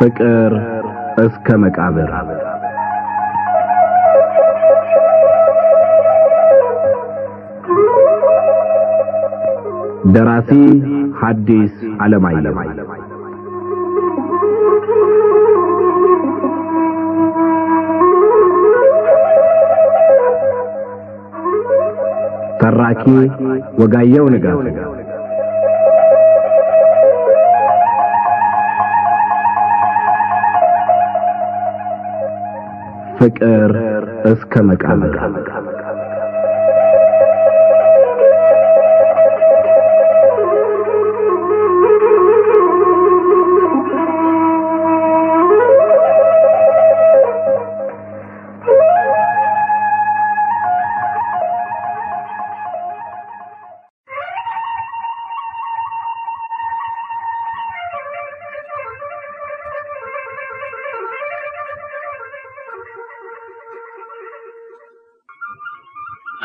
ፍቅር እስከ መቃብር ደራሲ ሐዲስ ዓለማየሁ ተራኪ ወጋየሁ ንጋቱ ፍቅር እስከ መቃብር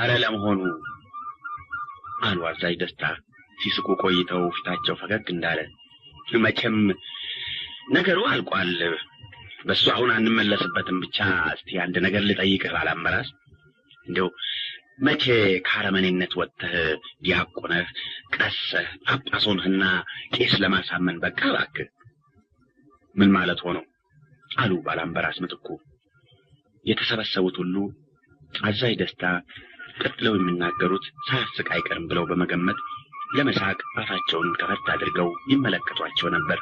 አለለምሆኑ አሉ አዛዥ ደስታ ሲስቁ ቆይተው ፊታቸው ፈገግ እንዳለ መቼም ነገሩ አልቋል በሱ አሁን አንመለስበትም ብቻ እስቲ አንድ ነገር ልጠይቅህ ባላምበራስ እንደው መቼ ካረመኔነት ወጥተህ ዲያቆነህ ቀሰህ ጳጳሶንህና ቄስ ለማሳመን በቃ እባክህ ምን ማለት ሆኖ አሉ ባላምበራስ ምትኩ የተሰበሰቡት ሁሉ አዛዥ ደስታ ቀጥለው የሚናገሩት ሳያስቅ አይቀርም ብለው በመገመት ለመሳቅ አፋቸውን ከፈት አድርገው ይመለከቷቸው ነበር።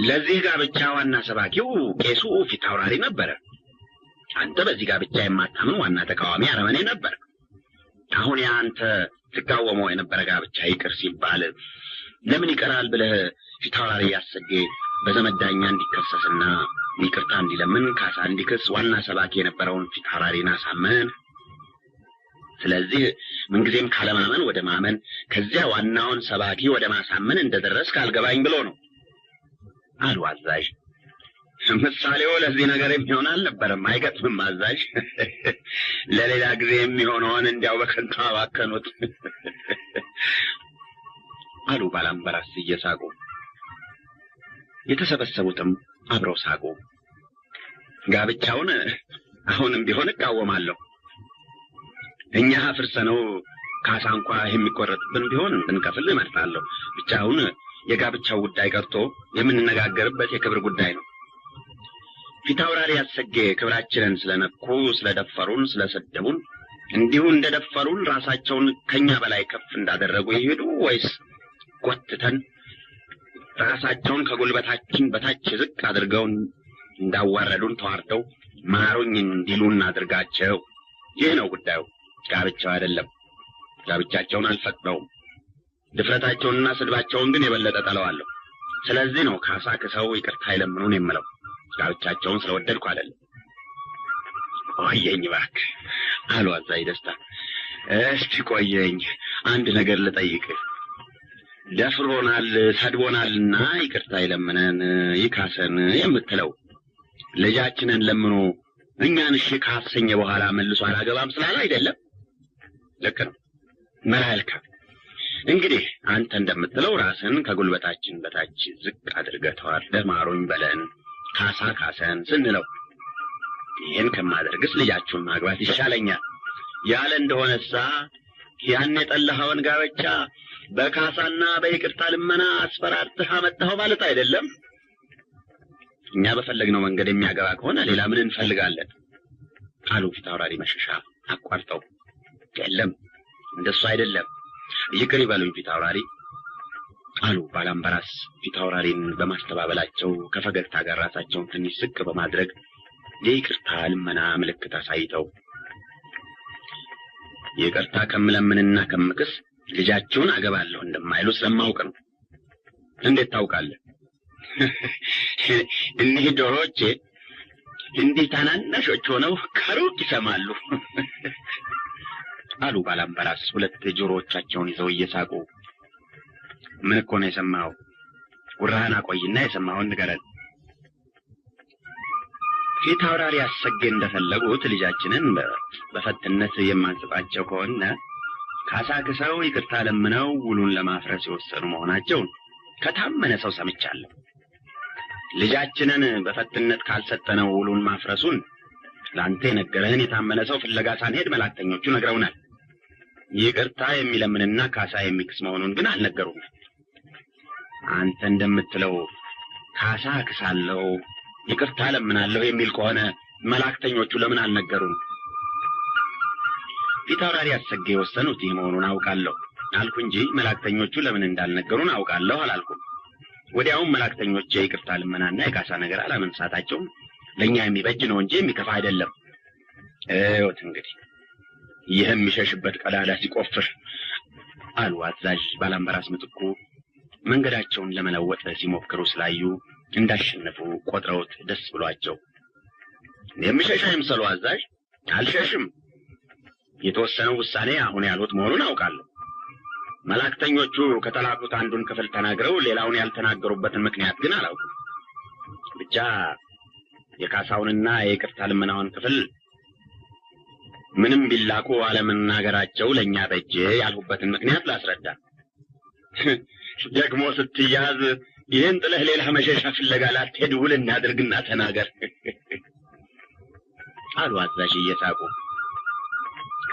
ለዚህ ጋብቻ ዋና ሰባኪው ቄሱ ፊት አውራሪ ነበር። አንተ በዚህ ጋብቻ የማታምን ዋና ተቃዋሚ አረመኔ ነበር። አሁን ያንተ ተቃወመው የነበረ ጋብቻ ይቅር ሲባል ለምን ይቀራል ብለህ ፊት አውራሪ ያሰገ በዘመዳኛ እንዲከሰስና ይቅርታ እንዲለምን ካሳ እንዲከስ ዋና ሰባኪ የነበረውን ፊት አውራሪና ሳመን ስለዚህ ምንጊዜም ካለማመን ወደ ማመን ከዚያ ዋናውን ሰባኪ ወደ ማሳመን እንደደረስክ አልገባኝ ብሎ ነው አሉ አዛዥ። ምሳሌው ለዚህ ነገር የሚሆን አልነበረም አይገጥምም አዛዥ ለሌላ ጊዜ የሚሆነውን እንዲያው በከንቱ አባከኑት አሉ ባላምበራስ እየሳቁ። የተሰበሰቡትም አብረው ሳቁ። ጋብቻውን አሁንም ቢሆን እቃወማለሁ እኛ አፍርሰነው ካሳ እንኳን የሚቆረጥብን ቢሆን ብንከፍል እመርጣለሁ። ብቻ አሁን የጋብቻው ጉዳይ ቀርቶ የምንነጋገርበት የክብር ጉዳይ ነው። ፊት አውራሪ ያሰገ ክብራችንን ስለነኩ ስለደፈሩን ስለሰደቡን እንዲሁ እንደደፈሩን ራሳቸውን ከኛ በላይ ከፍ እንዳደረጉ ይሄዱ ወይስ ቆጥተን ራሳቸውን ከጉልበታችን በታች ዝቅ አድርገው እንዳዋረዱን ተዋርደው ማሩኝ እንዲሉን አድርጋቸው? ይህ ነው ጉዳዩ። ጋብቻው አይደለም። ጋብቻቸውን አልፈቅደውም። ድፍረታቸውንና ስድባቸውን ግን የበለጠ ጠለዋለሁ። ስለዚህ ነው ካሳ ከሰው ይቅርታ ይለምኑን የምለው። ጋብቻቸውን ስለወደድኩ አይደለም። ቆየኝ እባክህ አሉ አዛዥ ደስታ። እስቲ ቆየኝ አንድ ነገር ልጠይቅህ። ደፍሮናል ሰድቦናልና ይቅርታ ይለምነን ይካሰን የምትለው ልጃችንን ለምኖ እኛን እሺ ካሰኘ በኋላ መልሶ አላገባም ስላለ አይደለም? ልክ ነው። መልካም እንግዲህ አንተ እንደምትለው ራስን ከጉልበታችን በታች ዝቅ አድርገህ ተዋርደህ ማሩኝ በለን ካሳ ካሰን ስንለው ይህን ከማደርግስ ልጃችሁን ማግባት ይሻለኛል ያለ እንደሆነሳ ያን የጠላኸውን ጋብቻ በካሳና በይቅርታ ልመና አስፈራርተህ አመጣኸው ማለት አይደለም? እኛ በፈለግነው መንገድ የሚያገባ ከሆነ ሌላ ምን እንፈልጋለን? አሉ ፊት አውራሪ መሸሻ አቋርጠው። የለም እንደሱ አይደለም ይቅር ይበሉኝ ፊት አውራሪ አሉ ባላምበራስ ፊት አውራሪን በማስተባበላቸው ከፈገግታ ጋር ራሳቸውን ትንሽ ዝቅ በማድረግ የይቅርታ ልመና ምልክት አሳይተው። ይቅርታ ከምለምንና ከምክስ ልጃችሁን አገባለሁ እንደማይሉ ስለማውቅ ነው። እንዴት ታውቃለህ? እኒህ ዶሮቼ እንዲህ ታናናሾች ሆነው ከሩቅ ይሰማሉ አሉ ባላምበራስ ሁለት ጆሮዎቻቸውን ይዘው እየሳቁ። ምን እኮ ነው የሰማኸው? ጉራህን አቆይና የሰማኸውን ንገረን። ፊት አውራሪ ያሰገ እንደፈለጉት ልጃችንን በፈትነት የማንጽፋቸው ከሆነ ካሳ ክሰው ይቅርታ ለምነው ውሉን ለማፍረስ የወሰኑ መሆናቸውን ከታመነ ሰው ሰምቻለሁ። ልጃችንን በፈትነት ካልሰጠነው ውሉን ማፍረሱን ላንተ የነገረህን የታመነ ሰው ፍለጋ ሳንሄድ መላእክተኞቹ ነግረውናል። ይቅርታ የሚለምንና ካሳ የሚክስ መሆኑን ግን አልነገሩም። አንተ እንደምትለው ካሳ ክሳለሁ፣ ይቅርታ ለምናለሁ የሚል ከሆነ መላእክተኞቹ ለምን አልነገሩን? ፊታውራሪ አሰጌ የወሰኑት ይህ መሆኑን አውቃለሁ አልኩ እንጂ መላእክተኞቹ ለምን እንዳልነገሩን አውቃለሁ አላልኩም። ወዲያውም መላእክተኞች የይቅርታ ልመናና የካሳ ነገር አለመንሳታቸው ለኛ የሚበጅ ነው እንጂ የሚከፋ አይደለም። እውት እንግዲህ ይህም የሚሸሽበት ቀዳዳ ሲቆፍር አሉ አዛዥ ባላምበራስ ምትኩ። መንገዳቸውን ለመለወጥ ሲሞክሩ ስላዩ እንዳሸነፉ ቆጥረውት ደስ ብሏቸው፣ የምሸሽ አይምሰሉ አዛዥ፣ አልሸሽም። የተወሰነው ውሳኔ አሁን ያሉት መሆኑን አውቃለሁ። መላእክተኞቹ ከተላኩት አንዱን ክፍል ተናግረው ሌላውን ያልተናገሩበትን ምክንያት ግን አላውቅም። ብቻ የካሳውንና የይቅርታ ልመናውን ክፍል ምንም ቢላኩ አለመናገራቸው ለኛ በጀ ያልሁበትን ምክንያት ላስረዳ። ደግሞ ስትያዝ ይህን ጥለህ ሌላ መሸሻ ፍለጋ ላትሄድ ውል እናድርግና ተናገር አሉ አዛዥ እየሳቁ።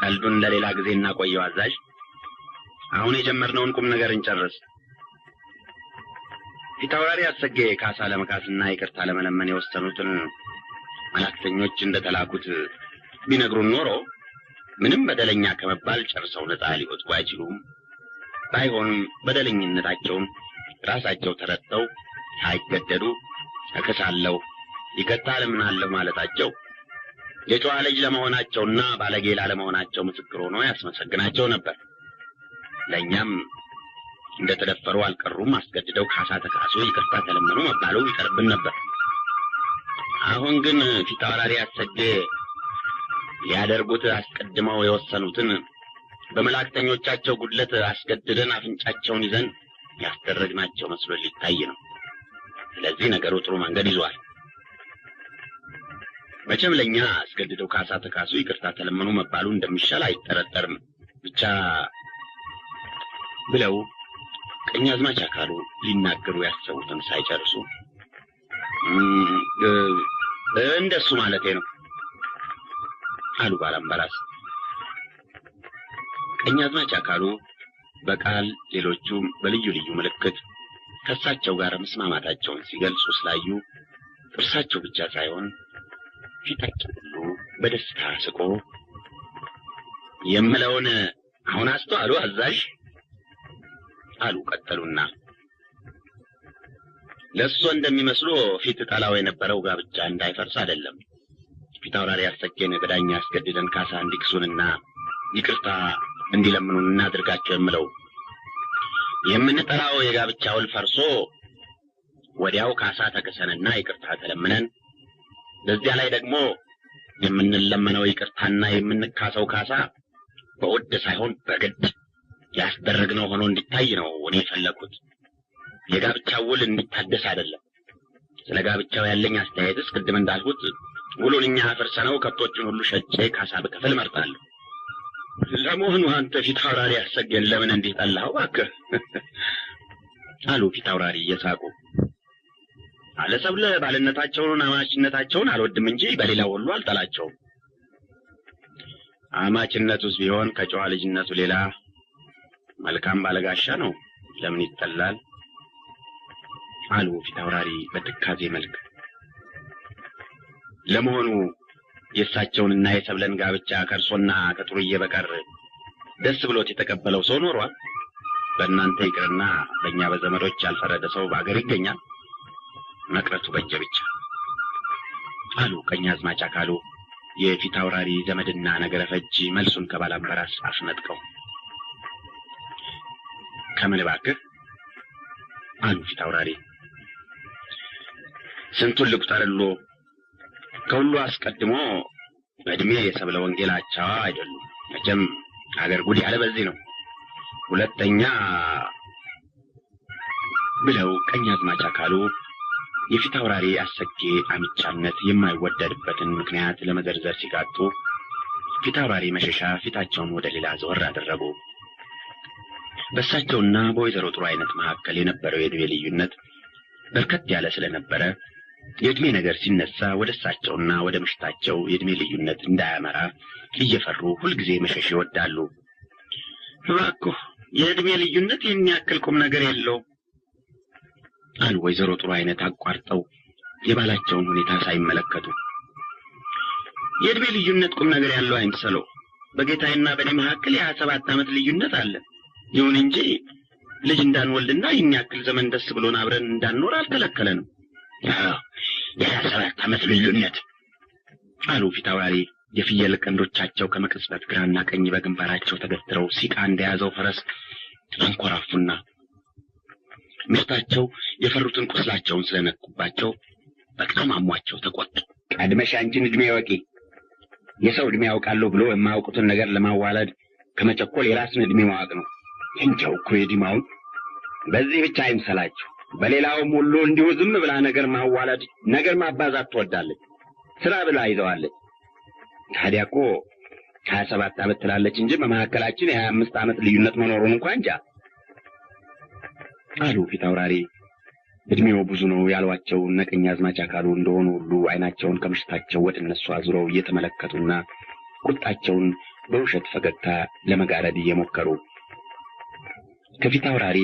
ቀልዱን ለሌላ ጊዜ እናቆየው አዛዥ፣ አሁን የጀመርነውን ቁም ነገር እንጨርስ። ፊታውራሪ አሰጌ ካሳ ለመካስና ይቅርታ ለመለመን የወሰኑትን መላእክተኞች እንደተላኩት ቢነግሩን ኖሮ ምንም በደለኛ ከመባል ጨርሰው ነፃ ሊወጡ አይችሉም። ባይሆንም በደለኝነታቸውን ራሳቸው ተረድተው ሳይገደዱ እከሳለሁ፣ ይቅርታ ለምናለሁ ማለታቸው የጨዋ ልጅ ለመሆናቸውና ባለጌ ላለመሆናቸው ምስክር ሆኖ ያስመሰግናቸው ነበር። ለእኛም እንደተደፈሩ አልቀሩም፣ አስገድደው ካሳ ተካሱ፣ ይቅርታ ተለመኑ መባሉ ይቀርብን ነበር። አሁን ግን ፊታውራሪ አሰጌ ሊያደርጉት አስቀድመው የወሰኑትን በመላእክተኞቻቸው ጉድለት አስገድደን አፍንጫቸውን ይዘን ያስደረግናቸው መስሎ ሊታይ ነው። ስለዚህ ነገሩ ጥሩ መንገድ ይዟል። መቼም ለኛ አስገድደው ካሳ ተካሱ፣ ይቅርታ ተለመኑ መባሉ እንደሚሻል አይጠረጠርም። ብቻ ብለው ቀኛዝማች አካሉ ሊናገሩ ያሰቡትን ሳይጨርሱ እንደሱ ማለቴ ነው አሉ ባላምበራስ። ቀኛዝማች አካሉ በቃል ሌሎቹም በልዩ ልዩ ምልክት ከሳቸው ጋር መስማማታቸውን ሲገልጹ ስላዩ ጥርሳቸው ብቻ ሳይሆን ፊታቸው ሁሉ በደስታ ስቆ የምለውን አሁን አስተዋሉ አዛዥ አሉ። ቀጠሉና ለእሱ እንደሚመስሉ ፊት ጠላው የነበረው ጋብቻ እንዳይፈርስ አይደለም ፊታውራሪ አሰጌን በዳኛ አስገድደን ካሳ እንዲክሱንና ይቅርታ እንዲለምኑን እናድርጋቸው የምለው። የምንጠራው የጋብቻ ውል ፈርሶ ወዲያው ካሳ ተከሰንና ይቅርታ ተለምነን በዚያ ላይ ደግሞ የምንለመነው ይቅርታና የምንካሰው ካሳ በውድ ሳይሆን በግድ ያስደረግነው ሆኖ እንዲታይ ነው እኔ የፈለኩት። የጋብቻው ውል እንዲታደስ አይደለም። ስለ ጋብቻው ያለኝ አስተያየትስ ቅድም እንዳልኩት ውሉን እኛ ፈርሰነው ከብቶቹን ሁሉ ሸጬ ካሳ ብከፍል እመርጣለሁ። ለመሆኑ አንተ ፊታውራሪ አሰጌን ለምን እንዲህ ጠላኸው እባክህ? አሉ ፊታውራሪ እየሳቁ። አለሰብለ ባልነታቸውን አማችነታቸውን አልወድም እንጂ በሌላው ሁሉ አልጠላቸውም። አማችነቱስ ቢሆን ከጨዋ ልጅነቱ ሌላ መልካም ባለጋሻ ነው፣ ለምን ይጠላል? አሉ ፊታውራሪ በትካዜ መልክ። ለመሆኑ የእሳቸውንና የሰብለን ጋብቻ ከእርሶና ከጥሩዬ በቀር ደስ ብሎት የተቀበለው ሰው ኖሯል? በእናንተ ይቅርና በእኛ በዘመዶች ያልፈረደ ሰው በአገር ይገኛል? መቅረቱ በጀ ብቻ አሉ ቀኛዝማች አካሉ የፊታውራሪ ዘመድና ነገረ ፈጅ መልሱን ከባላምበራስ አስነጥቀው። ከምን እባክህ አሉ ፊታውራሪ። ስንቱን ልቁጠርሎ? ከሁሉ አስቀድሞ በእድሜ የሰብለ ወንጌል አቻዋ አይደሉም። መቼም አገር ጉድ ያለ በዚህ ነው። ሁለተኛ ብለው ቀኛዝማች አካሉ የፊታውራሪ አሰጌ አምጫነት የማይወደድበትን ምክንያት ለመዘርዘር ሲቃጡ ፊታውራሪ መሸሻ ፊታቸውን ወደ ሌላ ዘወር አደረጉ። በእሳቸውና በወይዘሮ ጥሩ አይነት መካከል የነበረው የዕድሜ ልዩነት በርከት ያለ ስለነበረ የእድሜ ነገር ሲነሳ ወደ እሳቸውና ወደ ምሽታቸው የእድሜ ልዩነት እንዳያመራ እየፈሩ ሁልጊዜ መሸሽ ይወዳሉ። እባክዎ የእድሜ ልዩነት የሚያክል ቁም ነገር የለውም አሉ ወይዘሮ ጥሩ አይነት አቋርጠው የባላቸውን ሁኔታ ሳይመለከቱ። የእድሜ ልዩነት ቁም ነገር ያለው አይምሰለው። በጌታዬና በእኔ መካከል የ27 ዓመት ልዩነት አለ። ይሁን እንጂ ልጅ እንዳንወልድና ይህን ያክል ዘመን ደስ ብሎን አብረን እንዳንኖር አልከለከለንም። የ27 ዓመት ልዩነት አሉ ፊታውራሪ የፍየል ቀንዶቻቸው ከመቅጽበት ግራና ቀኝ በግንባራቸው ተገትረው ሲቃ እንደያዘው ፈረስ አንኮራፉና ሚስታቸው የፈሩትን ቁስላቸውን ስለነኩባቸው በጣም አሟቸው ተቆጡ። ቀድመሽ አንቺን እድሜ ወቂ። የሰው እድሜ ያውቃለሁ ብሎ የማያውቁትን ነገር ለማዋለድ ከመቸኮል የራስን እድሜ ማወቅ ነው። እንጃው እኮ የዲማውን በዚህ ብቻ አይምሰላችሁ። በሌላውም ሁሉ እንዲሁ ዝም ብላ ነገር ማዋለድ፣ ነገር ማባዛት ትወዳለች። ስራ ብላ ይዘዋለች። ታዲያ እኮ 27 ዓመት ትላለች እንጂ በመካከላችን የ25 ዓመት ልዩነት መኖሩን እንኳን እንጃ አሉ ፊታውራሪ። እድሜው ብዙ ነው ያሏቸው ነቀኛዝማች አካሉ እንደሆኑ ሁሉ አይናቸውን ከምሽታቸው ወደ እነሱ አዙረው እየተመለከቱና ቁጣቸውን በውሸት ፈገግታ ለመጋረድ እየሞከሩ ከፊታውራሪ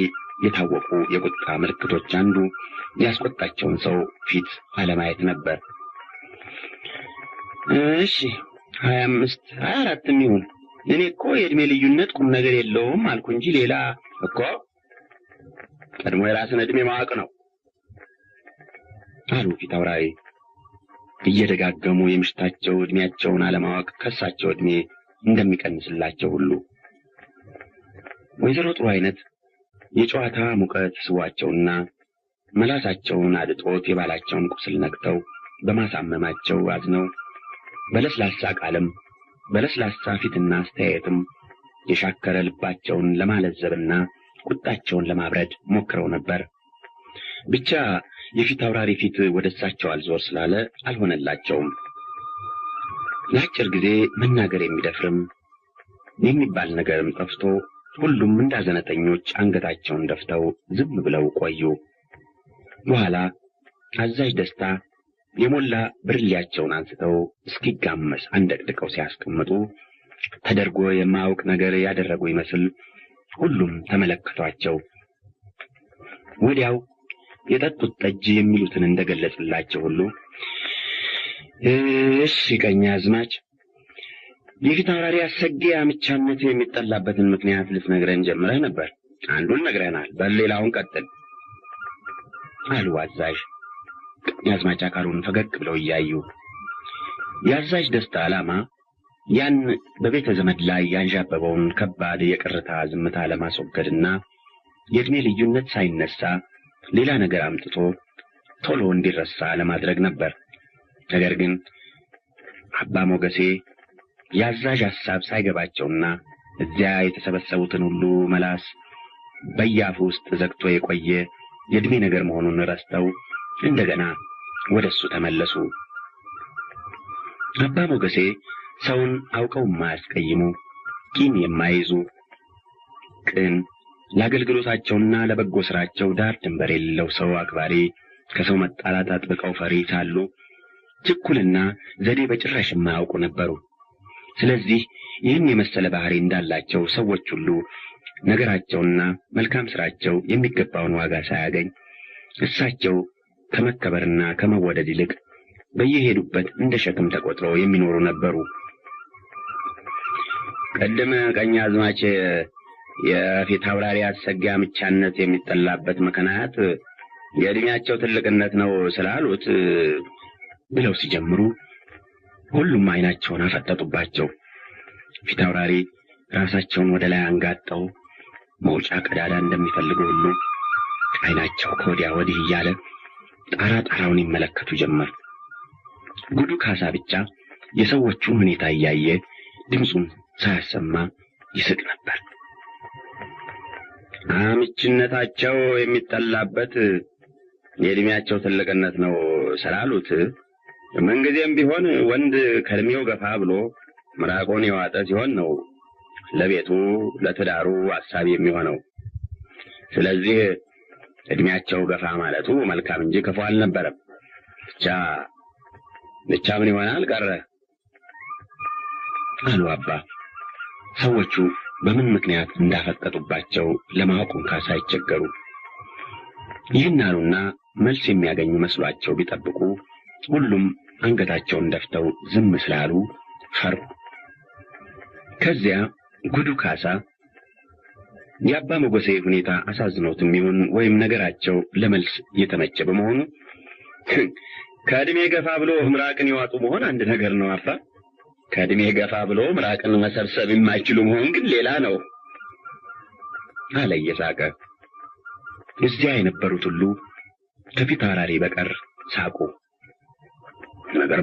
የታወቁ የቁጣ ምልክቶች አንዱ ያስቆጣቸውን ሰው ፊት አለማየት ነበር። እሺ 25 24 ይሁን፣ እኔ እኮ የእድሜ ልዩነት ቁም ነገር የለውም አልኩ እንጂ ሌላ እኮ ቀድሞ የራስን እድሜ ማወቅ ነው አሉ ፊታውራሪ እየደጋገሙ የምሽታቸው እድሜያቸውን አለማወቅ ከሳቸው እድሜ እንደሚቀንስላቸው ሁሉ። ወይዘሮ ጥሩ አይነት የጨዋታ ሙቀት ስዋቸውና መላሳቸውን አድጦት የባላቸውን ቁስል ነክተው በማሳመማቸው አዝነው በለስላሳ ቃልም በለስላሳ ፊትና አስተያየትም የሻከረ ልባቸውን ለማለዘብና ቁጣቸውን ለማብረድ ሞክረው ነበር። ብቻ የፊታውራሪ ፊት ወደ እሳቸው አልዞር ስላለ አልሆነላቸውም። ለአጭር ጊዜ መናገር የሚደፍርም የሚባል ነገርም ጠፍቶ ሁሉም እንዳዘነተኞች አንገታቸውን ደፍተው ዝም ብለው ቆዩ። በኋላ አዛዥ ደስታ የሞላ ብርሌያቸውን አንስተው እስኪጋመስ አንደቅድቀው ሲያስቀምጡ ተደርጎ የማያውቅ ነገር ያደረጉ ይመስል ሁሉም ተመለከቷቸው። ወዲያው የጠጡት ጠጅ የሚሉትን እንደገለጽላቸው ሁሉ እሺ ቀኛዝማች፣ የፊታውራሪ አሰጌ አምቻነት የሚጠላበትን ምክንያት ልትነግረን ጀምረህ ነበር። አንዱን ነግረናል፣ በሌላውን ቀጥል አሉ አዛዥ ቀኛዝማች አካሉን ፈገግ ብለው እያዩ። የአዛዥ ደስታ ዓላማ ያን በቤተ ዘመድ ላይ ያንዣበበውን ከባድ የቅርታ ዝምታ ለማስወገድና የእድሜ ልዩነት ሳይነሳ ሌላ ነገር አምጥቶ ቶሎ እንዲረሳ ለማድረግ ነበር። ነገር ግን አባ ሞገሴ የአዛዥ ሐሳብ ሳይገባቸውና እዚያ የተሰበሰቡትን ሁሉ መላስ በያፉ ውስጥ ዘግቶ የቆየ የእድሜ ነገር መሆኑን ረስተው እንደገና ወደሱ ተመለሱ። አባ ሞገሴ ሰውን አውቀው የማያስቀይሙ፣ ቂም የማይዙ፣ ቅን፣ ለአገልግሎታቸውና ለበጎ ስራቸው ዳር ድንበር የሌለው ሰው አክባሪ፣ ከሰው መጣላት አጥብቀው ፈሪ ሳሉ ችኩልና ዘዴ በጭራሽ የማያውቁ ነበሩ። ስለዚህ ይህን የመሰለ ባህሪ እንዳላቸው ሰዎች ሁሉ ነገራቸውና መልካም ስራቸው የሚገባውን ዋጋ ሳያገኝ እሳቸው ከመከበርና ከመወደድ ይልቅ በየሄዱበት እንደ ሸክም ተቆጥረው የሚኖሩ ነበሩ። ቀደም ቀኛዝማች የፊታውራሪ አሰጌ አምቻነት የሚጠላበት ምክንያት የእድሜያቸው ትልቅነት ነው ስላሉት ብለው ሲጀምሩ ሁሉም አይናቸውን አፈጠጡባቸው። ፊታውራሪ ራሳቸውን ወደ ላይ አንጋጠው መውጫ ቀዳዳ እንደሚፈልጉ ሁሉ አይናቸው ከወዲያ ወዲህ እያለ ጣራውን ይመለከቱ ጀመር። ጉዱ ካሳ ብቻ የሰዎቹን ሁኔታ እያየ ድምፁን ሳያሰማ ይስቅ ነበር። አምችነታቸው የሚጠላበት የእድሜያቸው ትልቅነት ነው ስላሉት ምንጊዜም ቢሆን ወንድ ከእድሜው ገፋ ብሎ ምራቁን የዋጠ ሲሆን ነው ለቤቱ ለትዳሩ አሳቢ የሚሆነው። ስለዚህ እድሜያቸው ገፋ ማለቱ መልካም እንጂ ክፉ አልነበረም። ብቻ ምን ይሆናል ቀረ አሉ አባ። ሰዎቹ በምን ምክንያት እንዳፈጠጡባቸው ለማወቅ እንኳን ሳይቸገሩ ይህን አሉና መልስ የሚያገኙ መስሏቸው ቢጠብቁ ሁሉም አንገታቸውን ደፍተው ዝም ስላሉ ፈሩ። ከዚያ ጉዱ ካሳ የአባ ሞገሴ ሁኔታ አሳዝኖትም ይሁን ወይም ነገራቸው ለመልስ የተመቸ በመሆኑ ከእድሜ ገፋ ብሎ ምራቅን ይዋጡ መሆን አንድ ነገር ነው አባ፣ ከእድሜ ገፋ ብሎ ምራቅን መሰብሰብ የማይችሉ መሆን ግን ሌላ ነው አለ እየሳቀ። እዚያ የነበሩት ሁሉ ከፊት አውራሪ በቀር ሳቁ። ነገር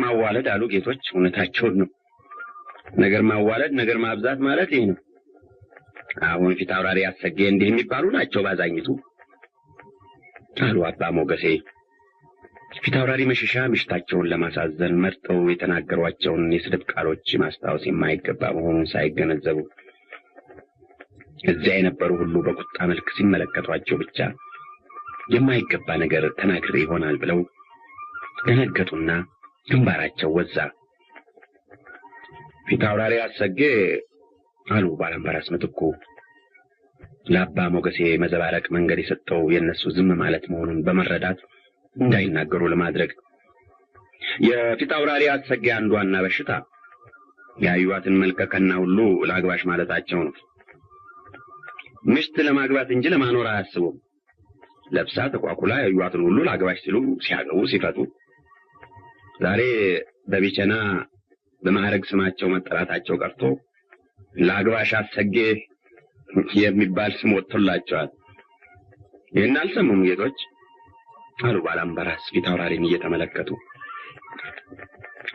ማዋለድ አሉ ጌቶች፣ እውነታቸውን ነው። ነገር ማዋለድ፣ ነገር ማብዛት ማለት ይህ ነው። አሁን ፊት አውራሪ አሰጌ እንዲህ የሚባሉ ናቸው ባዛኝቱ አሉ አባ ሞገሴ። ፊት አውራሪ መሸሻ ምሽታቸውን ለማሳዘን መርጠው የተናገሯቸውን የስድብ ቃሎች ማስታወስ የማይገባ መሆኑን ሳይገነዘቡ እዚያ የነበሩ ሁሉ በቁጣ መልክ ሲመለከቷቸው ብቻ የማይገባ ነገር ተናግሬ ይሆናል ብለው ደነገጡና ግንባራቸው ወዛ። ፊት አውራሪ አሰጌ አሉ ባላምባራስ ምትኩ። ለአባ ሞገሴ መዘባረቅ መንገድ የሰጠው የነሱ ዝም ማለት መሆኑን በመረዳት እንዳይናገሩ ለማድረግ የፊት አውራሪ አሰጌ አንዱ ዋና በሽታ ያዩዋትን መልከከና ሁሉ ላግባሽ ማለታቸው ነው። ሚስት ለማግባት እንጂ ለማኖር አያስቡም። ለብሳ ተቋቁላ ያዩዋትን ሁሉ ላግባሽ ሲሉ ሲያገቡ ሲፈቱ ዛሬ በቢቸና በማዕረግ ስማቸው መጠራታቸው ቀርቶ ላግባሽ አሰጌ የሚባል ስም ወጥቶላቸዋል። ይህን አልሰሙም ጌቶች አሉ ባላምባራስ ፊት አውራሪን እየተመለከቱ።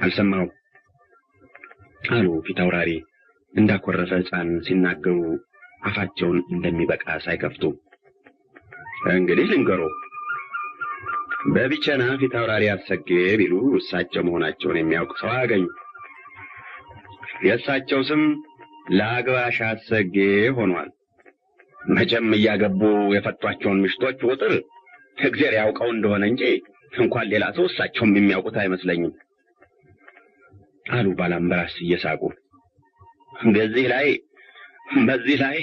አልሰማሁም አሉ ፊት አውራሪ እንዳኮረፈ ሕፃን ሲናገሩ አፋቸውን እንደሚበቃ ሳይከፍቱ። እንግዲህ ልንገሮ በቢቸና ፊት አውራሪ አሰጌ ቢሉ እሳቸው መሆናቸውን የሚያውቅ ሰው አያገኙ። የእሳቸው ስም ላግባሽ አሰጌ ሆኗል። መቼም እያገቡ የፈቷቸውን ምሽቶች ቁጥር እግዚአብሔር ያውቀው እንደሆነ እንጂ እንኳን ሌላ ሰው እሳቸውም የሚያውቁት አይመስለኝም አሉ ባላምባራስ እየሳቁ። በዚህ ላይ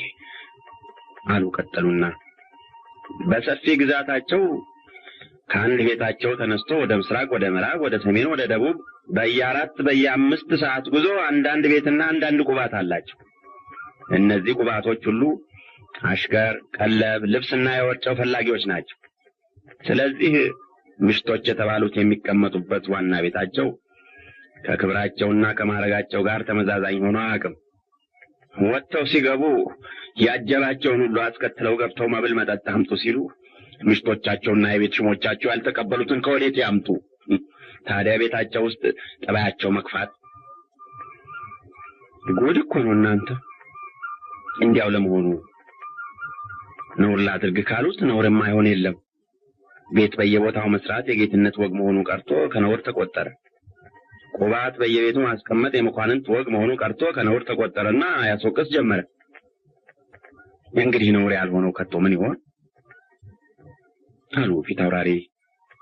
አሉ ቀጠሉና በሰፊ ግዛታቸው ከአንድ ቤታቸው ተነስቶ ወደ ምስራቅ፣ ወደ ምዕራብ፣ ወደ ሰሜን፣ ወደ ደቡብ በየ4 ሰዓት ጉዞ አንዳንድ ቤትና አንዳንድ ቁባት አላቸው። እነዚህ ቁባቶች ሁሉ አሽከር፣ ቀለብ፣ ልብስና የወርጨው ፈላጊዎች ናቸው። ስለዚህ ምሽቶች የተባሉት የሚቀመጡበት ዋና ቤታቸው ከክብራቸውና ከማረጋቸው ጋር ተመዛዛኝ ሆኖ አያውቅም። ወጥተው ሲገቡ ያጀባቸውን ሁሉ አስከትለው ገብተው መብል መጠጥ አምጡ ሲሉ ምሽቶቻቸውና የቤት ሽሞቻቸው ያልተቀበሉትን ከወዴት ያምጡ? ታዲያ ቤታቸው ውስጥ ጠባያቸው መክፋት ጉድ እኮ ነው እናንተ። እንዲያው ለመሆኑ ነውር ላድርግ ካሉት ነውር የማይሆን የለም። ቤት በየቦታው መስራት የጌትነት ወግ መሆኑ ቀርቶ ከነውር ተቆጠረ። ቁባት በየቤቱ ማስቀመጥ የመኳንንት ወግ መሆኑ ቀርቶ ከነውር ተቆጠረና ያስወቅስ ጀመረ። እንግዲህ ነውር ያልሆነው ከቶ ምን ይሆን አሉ ፊት አውራሪ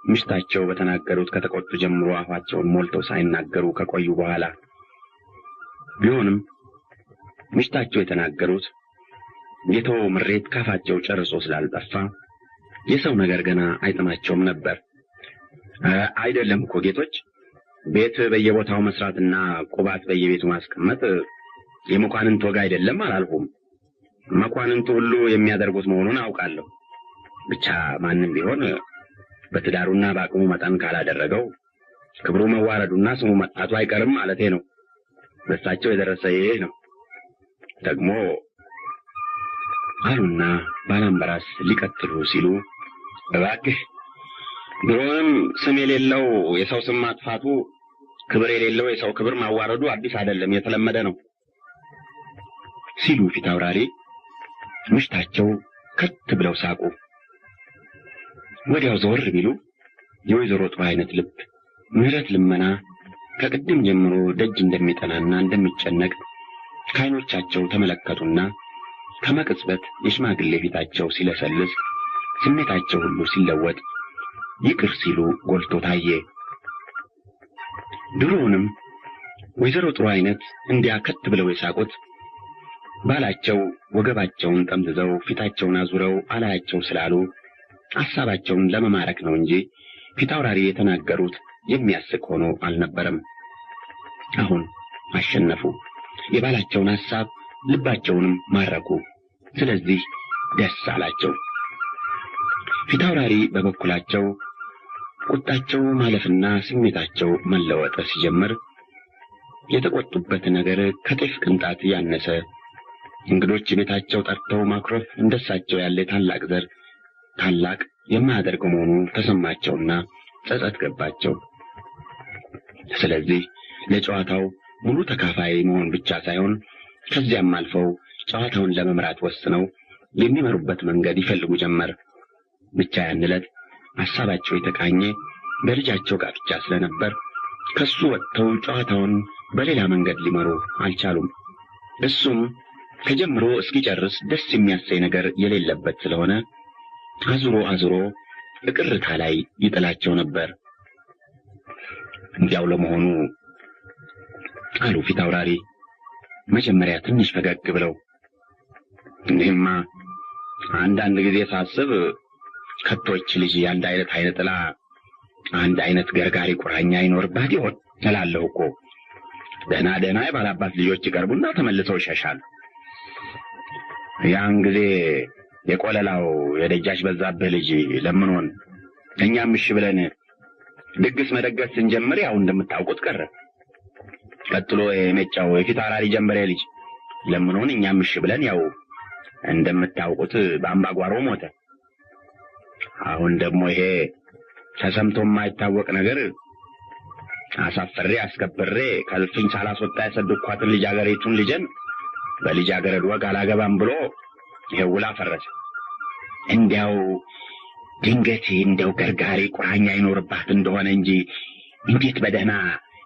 ምሽታቸው በተናገሩት ከተቆጡ ጀምሮ አፋቸውን ሞልተው ሳይናገሩ ከቆዩ በኋላ። ቢሆንም ምሽታቸው የተናገሩት የተው ምሬት ካፋቸው ጨርሶ ስላልጠፋ የሰው ነገር ገና አይጥማቸውም ነበር። አይደለም እኮ ጌቶች፣ ቤት በየቦታው መስራትና ቁባት በየቤቱ ማስቀመጥ የመኳንንት ወግ አይደለም አላልኩም። መኳንንቱ ሁሉ የሚያደርጉት መሆኑን አውቃለሁ። ብቻ ማንም ቢሆን በትዳሩና በአቅሙ መጠን ካላደረገው ክብሩ መዋረዱና ስሙ መጣቱ አይቀርም ማለቴ ነው። በሳቸው የደረሰ ይሄ ነው ደግሞ አሉና ባላምባራስ ሊቀጥሉ ሲሉ እባክህ ድሮንም ስም የሌለው የሰው ስም ማጥፋቱ፣ ክብር የሌለው የሰው ክብር ማዋረዱ አዲስ አይደለም፣ የተለመደ ነው ሲሉ ፊት አውራሪ ምሽታቸው ከት ብለው ሳቁ። ወዲያው ዘወር ቢሉ የወይዘሮ ጥሩ አይነት ልብ ምህረት ልመና ከቅድም ጀምሮ ደጅ እንደሚጠናና እንደሚጨነቅ ከዓይኖቻቸው ተመለከቱና ከመቅጽበት የሽማግሌ ፊታቸው ሲለሰልስ ስሜታቸው ሁሉ ሲለወጥ ይቅር ሲሉ ጎልቶ ታየ። ድሮውንም ወይዘሮ ጥሩ አይነት እንዲያ ከት ብለው የሳቁት ባላቸው ወገባቸውን ጠምዝዘው ፊታቸውን አዙረው አላያቸው ስላሉ ሐሳባቸውን ለመማረክ ነው እንጂ ፊታውራሪ የተናገሩት የሚያስቅ ሆኖ አልነበረም። አሁን አሸነፉ። የባላቸውን ሐሳብ ልባቸውንም ማረኩ። ስለዚህ ደስ አላቸው። ፊታውራሪ በበኩላቸው ቁጣቸው ማለፍና ስሜታቸው መለወጥ ሲጀምር የተቆጡበት ነገር ከጤፍ ቅንጣት ያነሰ፣ እንግዶች ቤታቸው ጠርተው ማኩረፍ እንደሳቸው ያለ ታላቅ ዘር ታላቅ የማያደርገው መሆኑ ተሰማቸውና ጸጸት ገባቸው። ስለዚህ ለጨዋታው ሙሉ ተካፋይ መሆን ብቻ ሳይሆን ከዚያም አልፈው ጨዋታውን ለመምራት ወስነው የሚመሩበት መንገድ ይፈልጉ ጀመር። ብቻ ያን ዕለት ሐሳባቸው የተቃኘ በልጃቸው ጋብቻ ስለነበር ከሱ ወጥተው ጨዋታውን በሌላ መንገድ ሊመሩ አልቻሉም። እሱም ከጀምሮ እስኪጨርስ ደስ የሚያሰኝ ነገር የሌለበት ስለሆነ አዙሮ እቅርታ ላይ ይጥላቸው ነበር። እንዲያው ለመሆኑ አሉ ፊታውራሪ መጀመሪያ ትንሽ ፈገግ ብለው፣ እኔማ አንዳንድ ጊዜ ሳስብ ከቶች ልጅ አንድ አይነት አይነጥላ አንድ አይነት ገርጋሪ ቁራኛ ይኖርባት ይሆን እላለሁ እኮ። ደህና የባላባት ልጆች ይቀርቡና ተመልሰው ይሸሻሉ። ያን ጊዜ የቆለላው የደጃች በዛብህ ልጅ ለምኖን እኛም እሺ ብለን ድግስ መደገስ ስንጀምር ያው እንደምታውቁት ቀረ። ቀጥሎ የመጫው የፊታውራሪ ጀንበሬ ልጅ ለምኖን እኛም እሺ ብለን ያው እንደምታውቁት በአምባጓሮ ሞተ። አሁን ደግሞ ይሄ ተሰምቶ የማይታወቅ ነገር አሳፍሬ አስከብሬ ከልፍኝ ሳላስወጣ የሰደኳትን ልጃገረቱን ልጅን በልጃገረድ ወግ አላገባም ብሎ ይሄው ውላ ፈረሰ። እንዲያው ድንገት እንደው ገርጋሪ ቁራኛ ይኖርባት እንደሆነ እንጂ እንዴት በደህና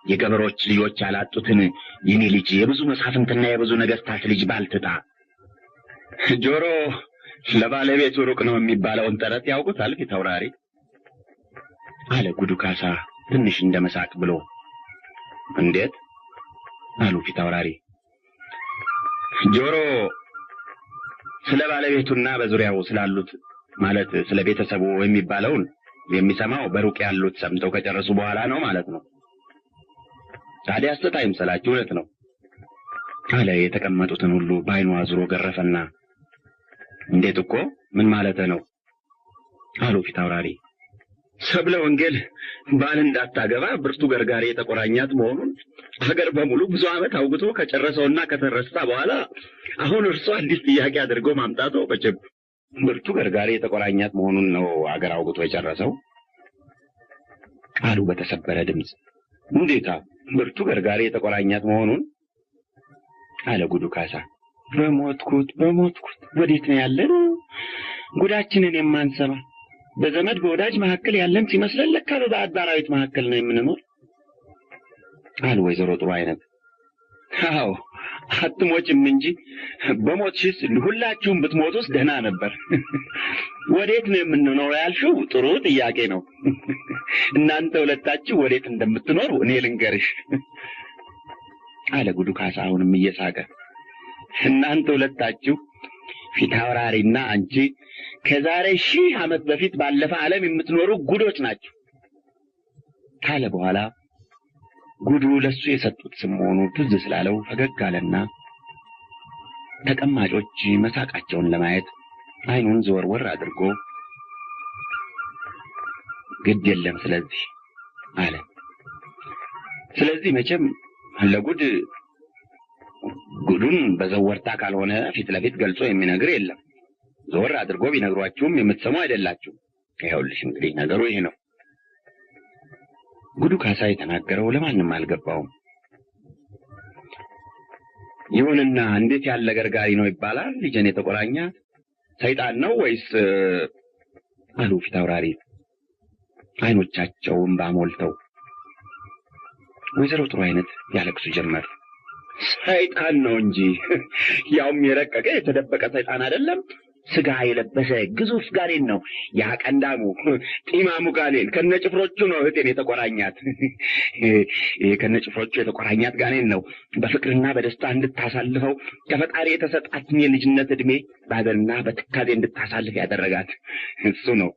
የገበሮች ልጆች ያላጡትን የኔ ልጅ የብዙ መሳፍንትና የብዙ ነገስታት ልጅ ባልትጣ። ጆሮ ለባለቤቱ ሩቅ ነው የሚባለውን ተረት ያውቁታል ፊታውራሪ? አለ ጉዱ ካሳ ትንሽ እንደመሳቅ ብሎ። እንዴት? አሉ ፊታውራሪ። ጆሮ ስለ ባለቤቱና በዙሪያው ስላሉት ማለት ስለ ቤተሰቡ የሚባለውን የሚሰማው በሩቅ ያሉት ሰምተው ከጨረሱ በኋላ ነው ማለት ነው። ታዲያ ሐሰት አይምሰላችሁ፣ እውነት ነው አለ የተቀመጡትን ሁሉ በዓይኑ አዙሮ ገረፈና። እንዴት እኮ ምን ማለት ነው? አሉ ፊታውራሪ። ሰብለ ወንጌል ባል እንዳታገባ ብርቱ ገርጋሪ የተቆራኛት መሆኑን ሀገር በሙሉ ብዙ ዓመት አውግቶ ከጨረሰውና ከተረሳ በኋላ አሁን እርሱ አዲስ ጥያቄ አድርጎ ማምጣቱ በጭብ ብርቱ ገርጋሪ የተቆራኛት መሆኑን ነው ሀገር አውግቶ የጨረሰው አሉ በተሰበረ ድምፅ። እንዴታ ብርቱ ገርጋሪ የተቆራኛት መሆኑን? አለ ጉዱ ካሳ። በሞትኩት ወዴት ነው ያለን? ጉዳችንን የማንሰማ በዘመድ በወዳጅ መካከል ያለን ሲመስለን ለካ በአዳራዊት መካከል ነው የምንኖር አሉ ወይዘሮ ጥሩ አይነት። አዎ አትሞችም እንጂ በሞትሽስ ሁላችሁም ብትሞቱስ ደህና ነበር። ወዴት ነው የምንኖረው ያልሽው ጥሩ ጥያቄ ነው። እናንተ ሁለታችሁ ወዴት እንደምትኖሩ እኔ ልንገርሽ አለ ጉዱ ካሳ አሁንም እየሳቀ። እናንተ ሁለታችሁ ፊታውራሪና አንቺ ከዛሬ 1000 ዓመት በፊት ባለፈ ዓለም የምትኖሩ ጉዶች ናችሁ ካለ በኋላ ጉዱ ለሱ የሰጡት ስም መሆኑ ትዝ ስላለው ፈገግ አለና ተቀማጮች መሳቃቸውን ለማየት አይኑን ዘወርወር አድርጎ ግድ የለም ስለዚህ አለ። ስለዚህ መቼም ለጉድ ጉዱን በዘወርታ ካልሆነ ፊት ለፊት ገልጾ የሚነግር የለም። ዞር አድርጎ ቢነግሯችሁም የምትሰሙ አይደላችሁ። ይኸውልሽ እንግዲህ ነገሩ ይሄ ነው። ጉዱ ካሳ የተናገረው ለማንም አልገባውም። ይሁንና እንዴት ያለ ገርጋሪ ነው ይባላል? ልጅን የተቆራኛት ሰይጣን ነው ወይስ? አሉ ፊታውራሪ አይኖቻቸውን ባሞልተው። ወይዘሮ ጥሩ አይነት ያለቅሱ ጀመር። ሰይጣን ነው እንጂ ያውም የረቀቀ የተደበቀ ሰይጣን አይደለም። ስጋ የለበሰ ግዙፍ ጋኔን ነው። ያ ቀንዳሙ ጢማሙ ጋኔን ከነጭፍሮቹ ነው እህቴን የተቆራኛት። ከነጭፍሮቹ የተቆራኛት ጋኔን ነው በፍቅርና በደስታ እንድታሳልፈው ከፈጣሪ የተሰጣትን የልጅነት ዕድሜ በሀዘንና በትካዜ እንድታሳልፍ ያደረጋት እሱ ነው።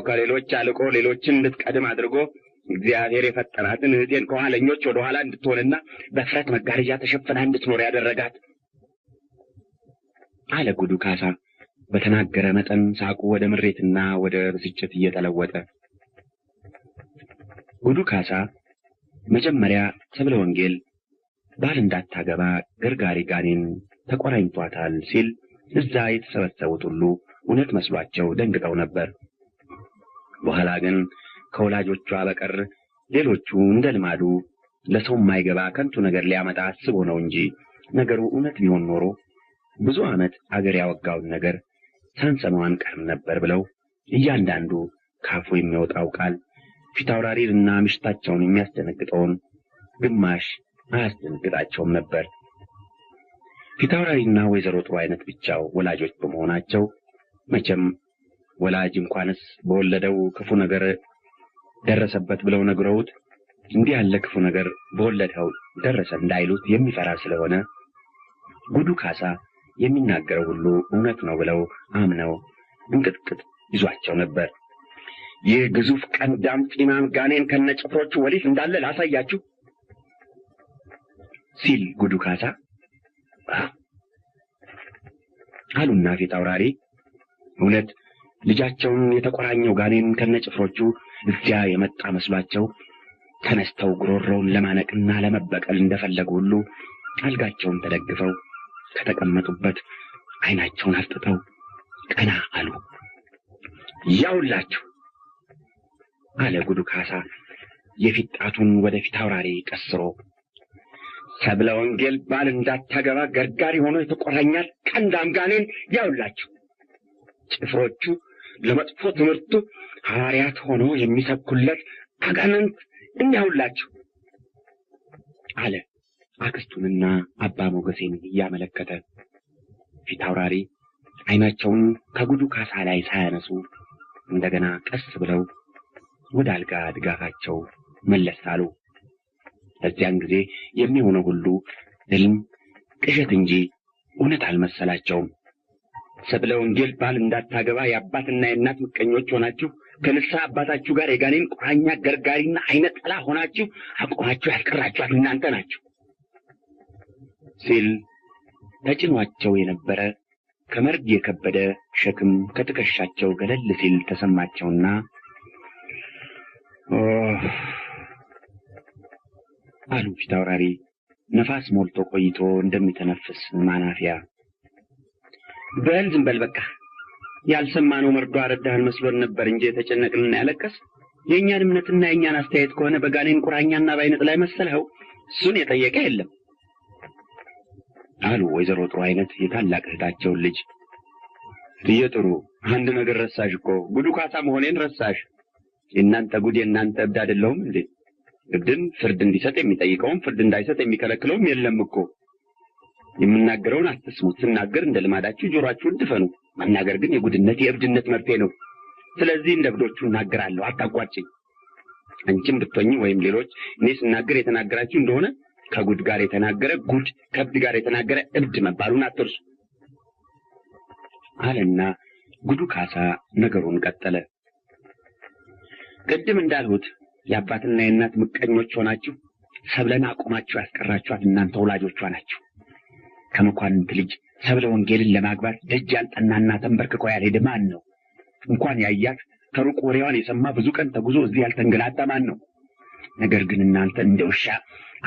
ከሌሎች አልቆ ሌሎችን እንድትቀድም አድርጎ እግዚአብሔር የፈጠራትን እህቴን ከኋለኞች ወደ ኋላ እንድትሆንና በፍረት መጋረጃ ተሸፍና እንድትኖር ያደረጋት አለ ጉዱ ካሳ። በተናገረ መጠን ሳቁ ወደ ምሬትና ወደ ብስጭት እየተለወጠ። ጉዱ ካሳ መጀመሪያ ሰብለ ወንጌል ባል እንዳታገባ ገርጋሪ ጋኔን ተቆራኝቷታል ሲል እዛ የተሰበሰቡት ሁሉ እውነት መስሏቸው ደንግጠው ነበር። በኋላ ግን ከወላጆቿ በቀር ሌሎቹ እንደ ልማዱ ለሰው የማይገባ ከንቱ ነገር ሊያመጣ አስቦ ነው እንጂ ነገሩ እውነት ቢሆን ኖሮ ብዙ ዓመት አገር ያወጋውን ነገር ሳንሰማው አንቀርም ነበር ብለው እያንዳንዱ ካፉ የሚወጣው ቃል ፊታውራሪንና ምሽታቸውን የሚያስደነግጠውን ግማሽ አያስደነግጣቸውም ነበር። ፊታውራሪና ወይዘሮ ጥሩ አይነት ብቻው ወላጆች በመሆናቸው መቼም ወላጅ እንኳንስ በወለደው ክፉ ነገር ደረሰበት ብለው ነግረውት እንዲህ ያለ ክፉ ነገር በወለደው ደረሰ እንዳይሉት የሚፈራ ስለሆነ ጉዱ ካሳ የሚናገረው ሁሉ እውነት ነው ብለው አምነው እንቅጥቅጥ ይዟቸው ነበር። ይህ ግዙፍ ቀንዳም ጢማም ጋኔን ከነጭፍሮቹ ወዴት እንዳለ ላሳያችሁ ሲል ጉዱ ካሳ አሉና ፊት አውራሪ እውነት ልጃቸውን የተቆራኘው ጋኔን ከነጭፍሮቹ እዚያ የመጣ መስሏቸው ተነስተው ጉሮሮውን ለማነቅና ለመበቀል እንደፈለጉ ሁሉ አልጋቸውን ተደግፈው ከተቀመጡበት አይናቸውን አፍጥጠው ቀና አሉ። ያውላችሁ አለ ጉዱ ካሳ የፊት ጣቱን ወደ ፊት አውራሪ ቀስሮ፣ ሰብለ ወንጌል ባል እንዳታገባ ገርጋሪ ሆኖ የተቆራኛል ቀንዳም ጋኔን ያውላችሁ። ጭፍሮቹ ለመጥፎ ትምህርቱ ሐዋርያት ሆኖ የሚሰብኩለት አጋንንት እንያውላችሁ አለ አክስቱንና አባ ሞገሴን እያመለከተ። ፊት አውራሪ አይናቸውን ከጉዱ ካሳ ላይ ሳያነሱ እንደገና ቀስ ብለው ወደ አልጋ ድጋፋቸው መለስ አሉ። በዚያን ጊዜ የሚሆነው ሁሉ ሕልም ቅዠት እንጂ እውነት አልመሰላቸውም። ሰብለ ወንጌል ባል እንዳታገባ የአባትና የእናት ምቀኞች ሆናችሁ ከንስሐ አባታችሁ ጋር የጋኔን ቁራኛ ገርጋሪና አይነ ጠላ ሆናችሁ አቆማችሁ ያስቀራችኋት እናንተ ናችሁ ሲል ተጭኗቸው የነበረ ከመርግ የከበደ ሸክም ከትከሻቸው ገለል ሲል ተሰማቸውና አሉ ፊት አውራሪ ነፋስ ሞልቶ ቆይቶ እንደሚተነፍስ ማናፊያ። በል ዝም በል በቃ። ያልሰማነው መርዶ አረዳህን መስሎን ነበር እንጂ የተጨነቅንና ያለቀስ የእኛን እምነትና የእኛን አስተያየት ከሆነ በጋኔን ቁራኛና በአይነት ላይ መሰልኸው እሱን የጠየቀ የለም አሉ ወይዘሮ ጥሩ አይነት የታላቅ እህታቸውን ልጅ። ጥሩ አንድ ነገር ረሳሽ እኮ ጉዱ ካሳ መሆኔን ረሳሽ። የእናንተ ጉድ የእናንተ እብድ አይደለሁም እንዴ? እብድን ፍርድ እንዲሰጥ የሚጠይቀውም ፍርድ እንዳይሰጥ የሚከለክለውም የለም እኮ። የምናገረውን አትስሙት። ስናገር እንደ ልማዳችሁ ጆሮአችሁን ድፈኑ። መናገር ግን የጉድነት የእብድነት መርፌ ነው። ስለዚህ እንደ እብዶቹ እናገራለሁ፣ አታቋጭኝ። አንቺም ብትሆኚ ወይም ሌሎች እኔ ስናገር የተናገራችሁ እንደሆነ ከጉድ ጋር የተናገረ ጉድ፣ ከእብድ ጋር የተናገረ እብድ መባሉን አትርሱ አለና ጉዱ ካሳ ነገሩን ቀጠለ። ቅድም እንዳልሁት የአባትና የእናት ምቀኞች ሆናችሁ ሰብለን አቁማችሁ ያስቀራችኋት እናንተ ወላጆቿ ናችሁ። ከመኳንንት ልጅ ሰብለ ወንጌልን ለማግባት ደጅ ያልጠናና ተንበርክኮ ያልሄደ ማን ነው? እንኳን ያያት ከሩቅ ወሬዋን የሰማ ብዙ ቀን ተጉዞ እዚህ ያልተንገላታ ማን ነው? ነገር ግን እናንተ እንደ ውሻ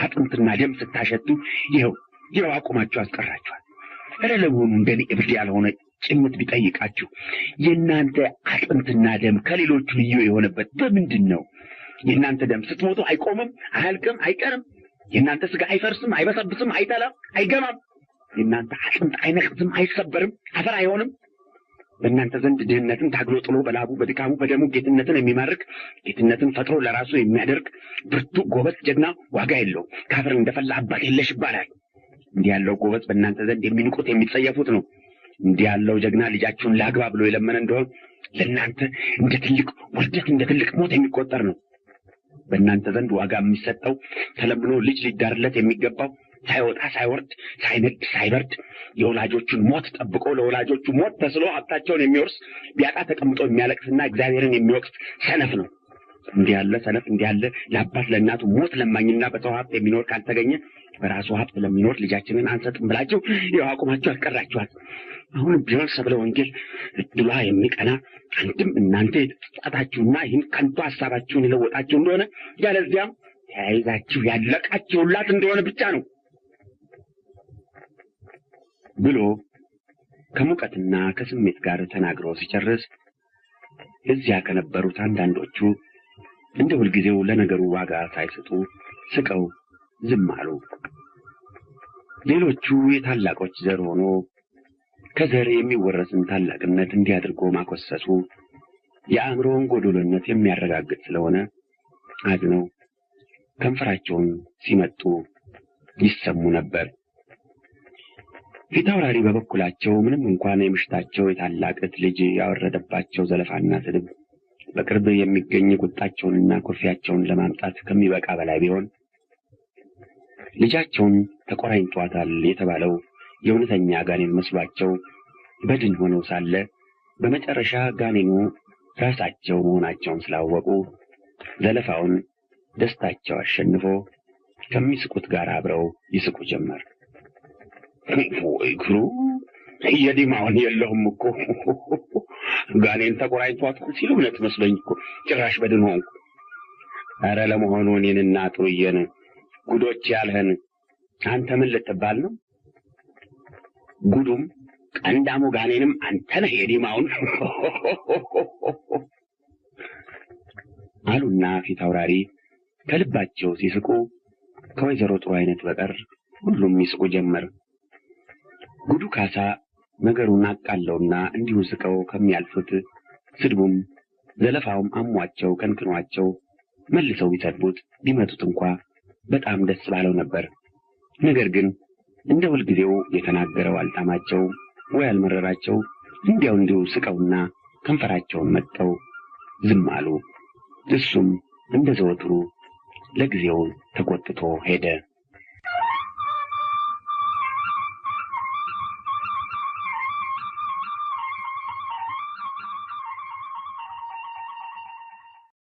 አጥንትና ደም ስታሸቱ ይኸው አቁማችሁ አስቀራችኋል። ለመሆኑ እንደኔ እብድ ያልሆነ ጭምት ቢጠይቃችሁ የእናንተ አጥንትና ደም ከሌሎቹ ልዩ የሆነበት በምንድን ነው? የእናንተ ደም ስትሞቱ አይቆምም፣ አያልቅም፣ አይቀርም። የእናንተ ስጋ አይፈርስም፣ አይበሰብስም፣ አይጠላም፣ አይገማም። የእናንተ አጥንት አይነቅዝም፣ አይሰበርም፣ አፈር አይሆንም። በእናንተ ዘንድ ድህነትን ታግሎ ጥሎ በላቡ በድካሙ በደሙ ጌትነትን የሚማርክ ጌትነትን ፈጥሮ ለራሱ የሚያደርግ ብርቱ ጎበዝ ጀግና ዋጋ የለውም፣ ከአፈር እንደፈላ አባት የለሽ ይባላል። እንዲህ ያለው ጎበዝ በእናንተ ዘንድ የሚንቁት የሚጸየፉት ነው። እንዲህ ያለው ጀግና ልጃችሁን ላግባ ብሎ የለመነ እንደሆነ ለእናንተ እንደ ትልቅ ውርደት እንደ ትልቅ ሞት የሚቆጠር ነው። በእናንተ ዘንድ ዋጋ የሚሰጠው ተለምኖ ልጅ ሊዳርለት የሚገባው ሳይወጣ ሳይወርድ ሳይነድ ሳይበርድ የወላጆቹን ሞት ጠብቆ ለወላጆቹ ሞት ተስሎ ሀብታቸውን የሚወርስ ቢያጣ ተቀምጦ የሚያለቅስና እግዚአብሔርን የሚወቅስ ሰነፍ ነው። እንዲህ ያለ ሰነፍ እንዲህ ያለ ለአባት ለእናቱ ሞት ለማኝና በሰው ሀብት የሚኖር ካልተገኘ በራሱ ሀብት ለሚኖር ልጃችንን አንሰጥም ብላችሁ ያው አቁማችሁ አስቀራችኋል። አሁን ቢሆን ሰብለ ወንጌል እድሏ የሚቀና አንድም እናንተ የተጣጣችሁና ይህን ከንቱ ሀሳባችሁን የለወጣችሁ እንደሆነ ያለዚያም ተያይዛችሁ ያለቃችሁላት እንደሆነ ብቻ ነው ብሎ ከሙቀትና ከስሜት ጋር ተናግሮ ሲጨርስ እዚያ ከነበሩት አንዳንዶቹ እንደ ሁልጊዜው ለነገሩ ዋጋ ሳይሰጡ ስቀው ዝም አሉ። ሌሎቹ የታላቆች ዘር ሆኖ ከዘር የሚወረስን ታላቅነት እንዲያድርጎ ማኮሰሱ የአእምሮን ጎዶሎነት የሚያረጋግጥ ስለሆነ አዝነው ከንፈራቸውን ሲመጡ ይሰሙ ነበር። ፊታውራሪ በበኩላቸው ምንም እንኳን የምሽታቸው የታላቅት ልጅ ያወረደባቸው ዘለፋና ስድብ በቅርብ የሚገኝ ቁጣቸውንና ኩርፊያቸውን ለማምጣት ከሚበቃ በላይ ቢሆን ልጃቸውን ተቆራኝቷታል የተባለው የእውነተኛ ጋኔን መስሏቸው በድን ሆነው ሳለ በመጨረሻ ጋኔኑ ራሳቸው መሆናቸውን ስላወቁ ዘለፋውን ደስታቸው አሸንፎ ከሚስቁት ጋር አብረው ይስቁ ጀመር። እግሩ የዲማውን የለውም እኮ ጋኔን ተቆራኝቷታል ሲሉ እውነት መስሎኝ እኮ ጭራሽ በድን ሆንኩ። ኧረ ለመሆኑ እኔንና ጥሩዬን ጉዶች ያልህን አንተ ምን ልትባል ነው? ጉዱም ቀንዳሙ ጋኔንም አንተ ነህ የዲማውን አሉና ፊት አውራሪ ከልባቸው ሲስቁ ከወይዘሮ ጥሩ አይነት በቀር ሁሉም ይስቁ ጀመር። ጉዱ ካሳ ነገሩን አቃለውና እንዲሁ ስቀው ከሚያልፉት ስድቡም ዘለፋውም አሟቸው ከንክኗቸው መልሰው ቢሰድቡት ቢመቱት እንኳ በጣም ደስ ባለው ነበር። ነገር ግን እንደ ሁልጊዜው የተናገረው አልጣማቸው ወይ አልመረራቸው። እንዲሁ ስቀውና ከንፈራቸውን መጠው ዝም አሉ። እሱም እንደ ዘወትሩ ለጊዜው ተቆጥቶ ሄደ።